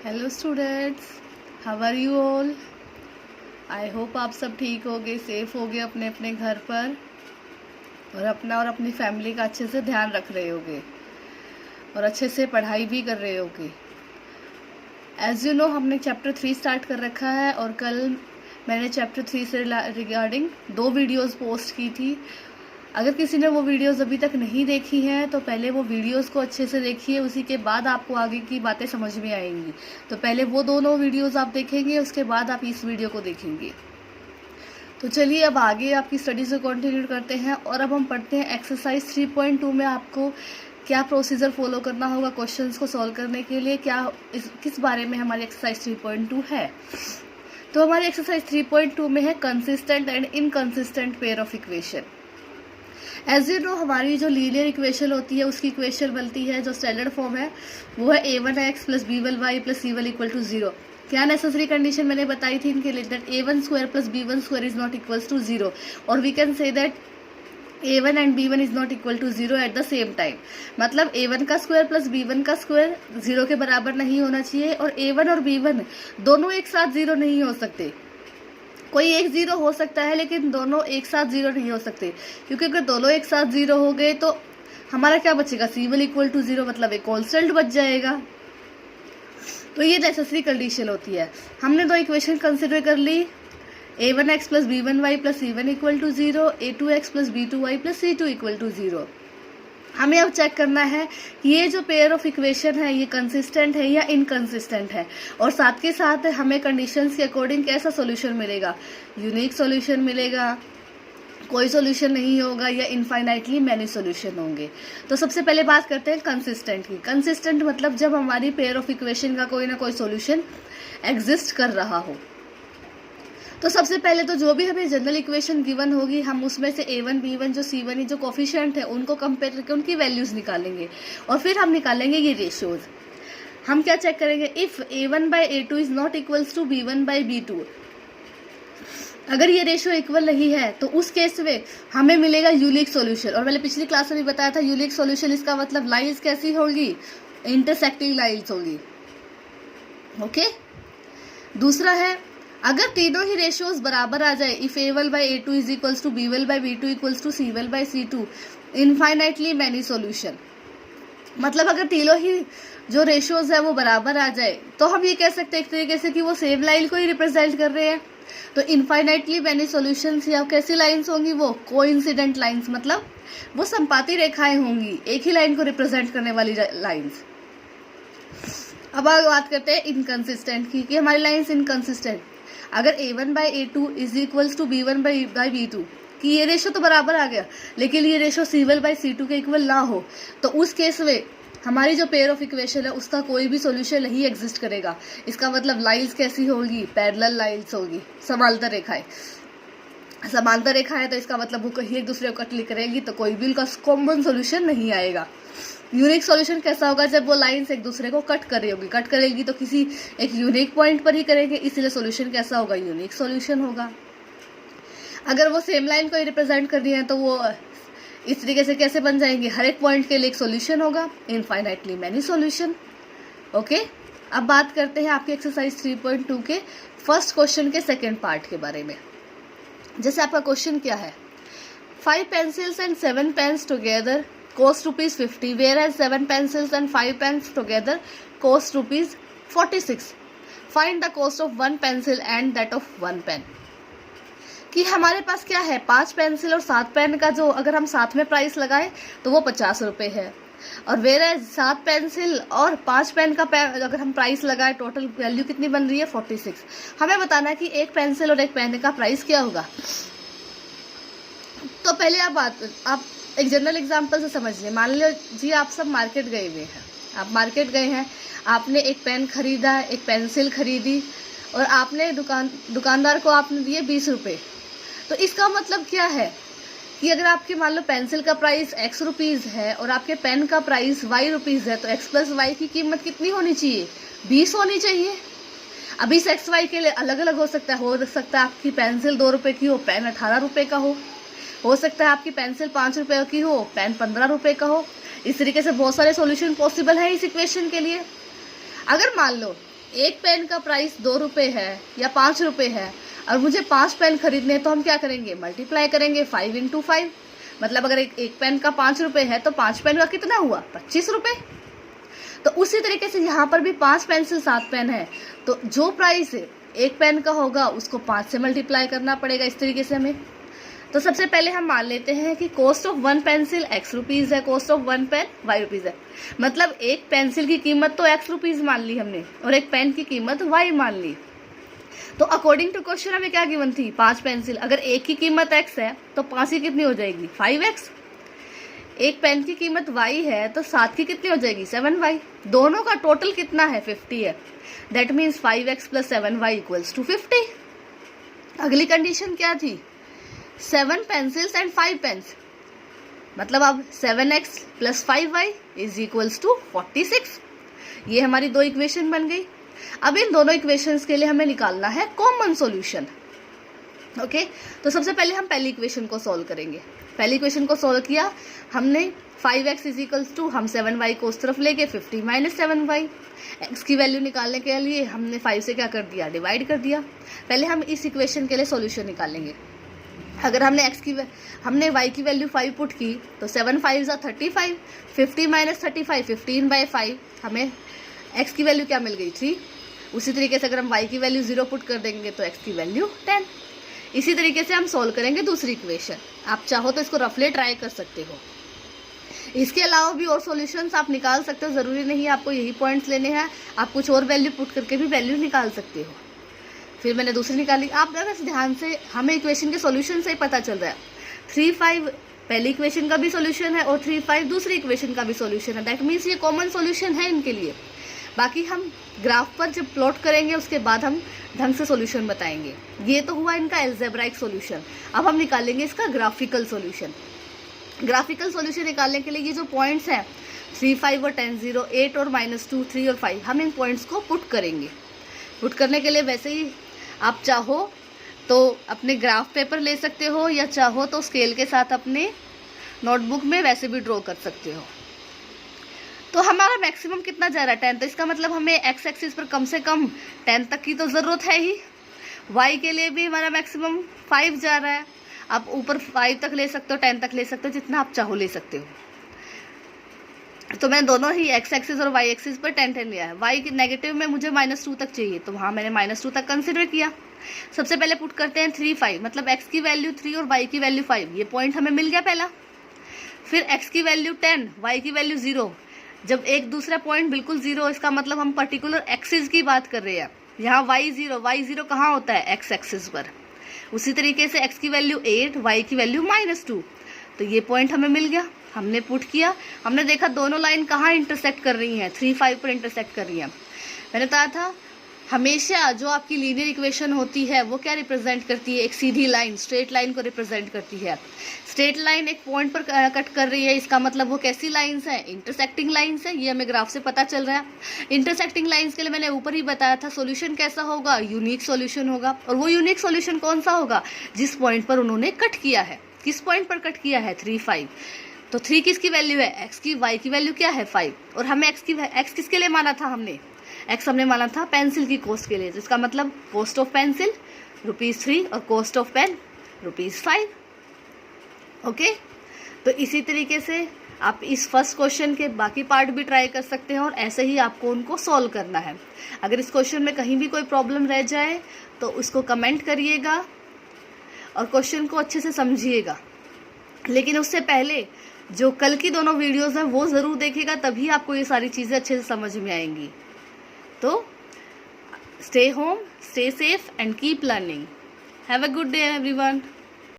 Hello students, how are you all. I hope आप सब ठीक होगे, सेफ होगे अपने अपने घर पर और अपना और अपनी फैमिली का अच्छे से ध्यान रख रहे होगे और अच्छे से पढ़ाई भी कर रहे होगे। एज यू नो, हमने चैप्टर 3 स्टार्ट कर रखा है और कल मैंने चैप्टर 3 से रिगार्डिंग 2 वीडियोस पोस्ट की थी। अगर किसी ने वो वीडियोस अभी तक नहीं देखी हैं तो पहले वो वीडियोस को अच्छे से देखिए, उसी के बाद आपको आगे की बातें समझ में आएंगी। तो पहले वो दोनों वीडियोस आप देखेंगे, उसके बाद आप इस वीडियो को देखेंगे। तो चलिए अब आगे आपकी स्टडीज को कंटिन्यू करते हैं और अब हम पढ़ते हैं एक्सरसाइज 3.2 में आपको क्या प्रोसीजर फॉलो करना होगा क्वेश्चंस को सॉल्व करने के लिए, किस बारे में हमारी एक्सरसाइज 3.2 है। तो हमारी एक्सरसाइज 3.2 में है consistent and inconsistent pair of equation. As you know, हमारी जो लीनियर इक्वेशन होती है उसकी इक्वेशन बनती है, जो स्टैंडर्ड फॉर्म है वो है a1x plus b1y plus c1 equal to 0। क्या नेसेसरी कंडीशन मैंने बताई थी इनके लिए, that a1 square plus b1 square is not equals to 0 और we can say that a1 and b1 is not equal to 0 at the same time. मतलब a1 का square plus b1 का square 0 के बराबर नहीं होना चाहिए और a1 और b1 दोनों एक साथ 0 नहीं हो सकते। कोई एक 0 हो सकता है लेकिन दोनों एक साथ 0 नहीं हो सकते, क्योंकि अगर दोनों एक साथ 0 हो गए तो हमारा क्या बचेगा, c1 इक्वल टू 0, मतलब एक कांस्टेंट बच जाएगा। तो ये नेसेसरी कंडीशन होती है। हमने 2 इक्वेशन कंसिडर कर ली, a1x plus b1y plus c1 equal to 0, a2x plus b2y plus c2 equal to 0। हमें अब चेक करना है कि ये जो पेयर ऑफ इक्वेशन है ये कंसिस्टेंट है या इनकंसिस्टेंट है, और साथ के साथ हमें कंडीशंस के अकॉर्डिंग कैसा सॉल्यूशन मिलेगा, यूनिक सॉल्यूशन मिलेगा, कोई सॉल्यूशन नहीं होगा, या इनफाइनाइटली मैनी सॉल्यूशन होंगे। तो सबसे पहले बात करते हैं कंसिस्टेंट की। कंसिस्टेंट मतलब जब हमारी पेयर ऑफ इक्वेशन का कोई ना कोई सॉल्यूशन एग्जिस्ट कर रहा हो। तो सबसे पहले तो जो भी हमें जनरल इक्वेशन गिवन होगी हम उसमें से a1 b1 जो c1 जो कोफिशिएंट है उनको कंपेयर करके उनकी वैल्यूज निकालेंगे और फिर हम निकालेंगे ये रेशियोज। हम क्या चेक करेंगे, if a1 by a2 is not equals to b1 by b2, अगर ये रेशियो इक्वल नहीं है तो उस केस में हमें मिलेगा यूनिक सॉल्यूशन। और मैंने पिछली क्लास में भी बताया था यूनिक सॉल्यूशन, इसका मतलब लाइंस कैसी होगी, इंटरसेक्टिंग लाइंस होगी। ओके, दूसरा है अगर तीनों ही रेशियोज बराबर आ जाए, if a1 by a2 is equals to b1 by b2 equals to c1 by c2, infinitely many solution. मतलब अगर तीनों ही जो रेशियोज है वो बराबर आ जाए तो हम ये कह सकते हैं एक तरीके से कि वो सेम लाइन को ही रिप्रेजेंट कर रहे हैं। तो इनफाइनाइटली मैनी सॉल्यूशंस या कैसी लाइंस होंगी, वो कोइंसिडेंट लाइंस, मतलब वो संपाती रेखाएं होंगी, एक ही लाइन को रिप्रेजेंट करने वाली लाइंस। अब आगे बात करते हैं इनकंसिस्टेंट की, कि हमारी लाइंस इनकंसिस्टेंट। अगर a1 by a2 is equals to b1 by b2, कि ये रेशो तो बराबर आ गया लेकिन ये रेशो c1 बाई c2 के इक्वल ना हो, तो उस केस में हमारी जो पेयर ऑफ इक्वेशन है उसका कोई भी सॉल्यूशन नहीं एग्जिस्ट करेगा। इसका मतलब लाइंस कैसी होगी, पैरेलल लाइंस होगी, समांतर रेखाएं। समांतर रेखा है तो इसका मतलब वो कहीं एक दूसरे को कट करेगी तो कोई भी उनका कॉमन सॉल्यूशन नहीं आएगा। यूनिक सॉल्यूशन कैसा होगा, जब वो लाइंस एक दूसरे को कट कर रही होगी, कट करेगी तो किसी एक यूनिक पॉइंट पर ही करेंगे, इसलिए सॉल्यूशन कैसा होगा, यूनिक सॉल्यूशन होगा। अगर वो सेम लाइन को ही रिप्रेजेंट कर रही है तो वो इस तरीके से कैसे बन जाएंगे, हर एक पॉइंट के लिए एक सॉल्यूशन होगा, इनफाइनाइटली मैनी सॉल्यूशन। ओके, अब बात करते हैं आपकी एक्सरसाइज 3.2 के फर्स्ट क्वेश्चन के सेकेंड पार्ट के बारे में। जैसे आपका क्वेश्चन क्या है, 5 pencils and 7 pens together cost ₹50, whereas 7 pencils and 5 pens together cost ₹46. Find the cost of 1 pencil and that of 1 pen. कि हमारे पास क्या है, 5 पेंसिल और 7 पेन का जो अगर हम साथ में प्राइस लगाएं तो वो 50 रुपये है, और वेरेज 7 पेंसिल और 5 पेन का अगर हम प्राइस लगाएं टोटल वैल्यू कितनी बन रही है, 46। हमें बताना है कि एक पेंसिल और एक पेन का प्राइस क्या होगा। तो पहले आप एक जनरल एग्जांपल से समझिए। मान लीजिए आप सब मार्केट गए हुए हैं, आप मार्केट गए हैं, आपने एक पेन खरीदा, एक पेंसिल खरीदी और आपने दुकानदार को आपने दिए 20 रुपये। तो इसका मतलब क्या है कि अगर आपके मान लो पेंसिल का प्राइस x रुपीज़ है और आपके पेन का प्राइस y रुपीज़ है, तो x प्लस वाई की कीमत कितनी होनी चाहिए, 20 होनी चाहिए। अब इस x y के लिए अलग अलग हो सकता है आपकी पेंसिल 2 रुपये की हो, पेन 18 रुपये का हो सकता है आपकी पेंसिल 5 रुपये की हो, पेन 15 रुपये का हो। इस तरीके से बहुत सारे सॉल्यूशन पॉसिबल है इस इक्वेशन के लिए। अगर मान लो एक पेन का प्राइस 2 रुपये है या 5 रुपये है और मुझे 5 पेन खरीदने हैं, तो हम क्या करेंगे, मल्टीप्लाई करेंगे 5 इंटू 5। मतलब अगर एक पेन का 5 रुपये है तो 5 पेन का कितना हुआ, 25 रुपये। तो उसी तरीके से यहाँ पर भी 5 पेंसिल 7 पेन है, तो जो प्राइस एक पेन का होगा उसको 5 से मल्टीप्लाई करना पड़ेगा इस तरीके से हमें। तो सबसे पहले हम मान लेते हैं कि cost of 1 pencil x rupees है, cost of 1 pen y rupees है। मतलब एक पेंसिल की कीमत तो x रुपीज़ मान ली हमने और एक पेन की कीमत y मान ली। तो अकॉर्डिंग टू क्वेश्चन हमें क्या गिवन थी, 5 पेंसिल। अगर एक की कीमत x है तो 5 की कितनी हो जाएगी, 5x। एक पेन की कीमत y है तो 7 की कितनी हो जाएगी, 7y। दोनों का टोटल कितना है, 50 है। That means 5x plus 7y equals to 50। अगली कंडीशन क्या थी, 7 पेंसिल्स एंड 5 पेन्स। मतलब अब 7x plus 5y is equals to 46। ये हमारी दो इक्वेशन बन गई। अब इन दोनों इक्वेशंस के लिए हमें निकालना है कॉमन सॉल्यूशन। ओके, तो सबसे पहले हम पहली इक्वेशन को सॉल्व करेंगे। पहली इक्वेशन को सॉल्व किया हमने, 5x इज इक्वल्स टू, हम 7y को उस तरफ लेके 50 माइनस 7y। x की वैल्यू निकालने के लिए हमने 5 से क्या कर दिया, डिवाइड कर दिया। पहले हम इस इक्वेशन के लिए सॉल्यूशन निकालेंगे। अगर हमने y की वैल्यू 5 पुट की तो 7 5 जा 35, 50 माइनस 35 15/5, हमें x की वैल्यू क्या मिल गई, 3। उसी तरीके से अगर हम y की वैल्यू 0 पुट कर देंगे तो x की वैल्यू 10। इसी तरीके से हम सॉल्व करेंगे दूसरी इक्वेशन। आप चाहो तो इसको रफली ट्राई कर सकते हो। इसके अलावा भी और सॉल्यूशंस आप निकाल सकते हो, ज़रूरी नहीं है आपको यही पॉइंट्स लेने हैं, आप कुछ और वैल्यू पुट करके भी वैल्यू निकाल सकते हो। फिर मैंने दूसरी निकाली। आप अगर ध्यान से, हमें इक्वेशन के सॉल्यूशन से ही पता चल रहा है, 3 5 पहली इक्वेशन का भी सॉल्यूशन है और 3 5 दूसरी इक्वेशन का भी सॉल्यूशन है। दैट मीन्स ये कॉमन सॉल्यूशन है इनके लिए। बाकी हम ग्राफ पर जब प्लॉट करेंगे उसके बाद हम ढंग से सॉल्यूशन बताएंगे। ये तो हुआ इनका एल्जेब्राइक सॉल्यूशन। अब हम निकालेंगे इसका ग्राफिकल सॉल्यूशन। ग्राफिकल सॉल्यूशन निकालने के लिए ये जो पॉइंट्स हैं 3 5 और 10 0 8 और -2 3 और 5, हम इन पॉइंट्स को पुट करेंगे। पुट करने के लिए वैसे ही आप चाहो तो अपने ग्राफ पेपर ले सकते हो या चाहो तो स्केल के साथ अपने नोटबुक में वैसे भी ड्रॉ कर सकते हो। तो हमारा मैक्सिमम कितना जा रहा है, 10। तो इसका मतलब हमें एक्स एक्सिस पर कम से कम 10 तक की तो ज़रूरत है ही। y के लिए भी हमारा मैक्सिमम 5 जा रहा है। आप ऊपर 5 तक ले सकते हो, 10 तक ले सकते हो, जितना आप चाहो ले सकते हो। तो मैंने दोनों ही x एक्सिस और y एक्सिस पर 10 10 लिया है। y के नेगेटिव में मुझे -2 तक चाहिए, तो वहाँ मैंने -2 तक कंसिडर किया। सबसे पहले पुट करते हैं 3 5, मतलब x की वैल्यू 3 और y की वैल्यू 5। ये पॉइंट हमें मिल गया पहला। फिर x की वैल्यू 10, y की वैल्यू 0। जब एक दूसरा पॉइंट बिल्कुल 0, इसका मतलब हम पर्टिकुलर एक्सिस की बात कर रहे हैं। यहाँ y0 कहाँ होता है, x एक्सिस पर। उसी तरीके से x की वैल्यू 8, y की वैल्यू -2। तो ये पॉइंट हमें मिल गया, हमने पुट किया। हमने देखा दोनों लाइन कहाँ इंटरसेक्ट कर रही हैं, 3 5 पर इंटरसेक्ट कर रही हैं। मैंने कहा था हमेशा जो आपकी लीनियर इक्वेशन होती है वो क्या रिप्रेजेंट करती है, एक सीधी लाइन, स्ट्रेट लाइन को रिप्रेजेंट करती है। स्ट्रेट लाइन एक पॉइंट पर कट कर रही है, इसका मतलब वो कैसी लाइंस हैं, इंटरसेक्टिंग लाइंस है। ये हमें ग्राफ से पता चल रहा है। इंटरसेक्टिंग लाइंस के लिए मैंने ऊपर ही बताया था सॉल्यूशन कैसा होगा, यूनिक सॉल्यूशन होगा। और वो यूनिक सॉल्यूशन कौन सा होगा, जिस पॉइंट पर उन्होंने कट किया है। किस पॉइंट पर कट किया है, 3 5। तो 3 किसकी वैल्यू है, x की, y की वैल्यू क्या है, 5। और हमें x किसके लिए माना था, x हमने माना था पेंसिल की कॉस्ट के लिए। जिसका मतलब कॉस्ट ऑफ पेंसिल ₹3 और कॉस्ट ऑफ पेन ₹5। ओके, तो इसी तरीके से आप इस फर्स्ट क्वेश्चन के बाकी पार्ट भी ट्राई कर सकते हैं और ऐसे ही आपको उनको सॉल्व करना है। अगर इस क्वेश्चन में कहीं भी कोई प्रॉब्लम रह जाए तो उसको कमेंट करिएगा और क्वेश्चन को अच्छे से समझिएगा। लेकिन उससे पहले जो कल की दोनों वीडियोस हैं वो ज़रूर देखिएगा, तभी आपको ये सारी चीज़ें अच्छे से समझ में आएंगी। तो stay home, stay safe and keep learning. Have a good day everyone.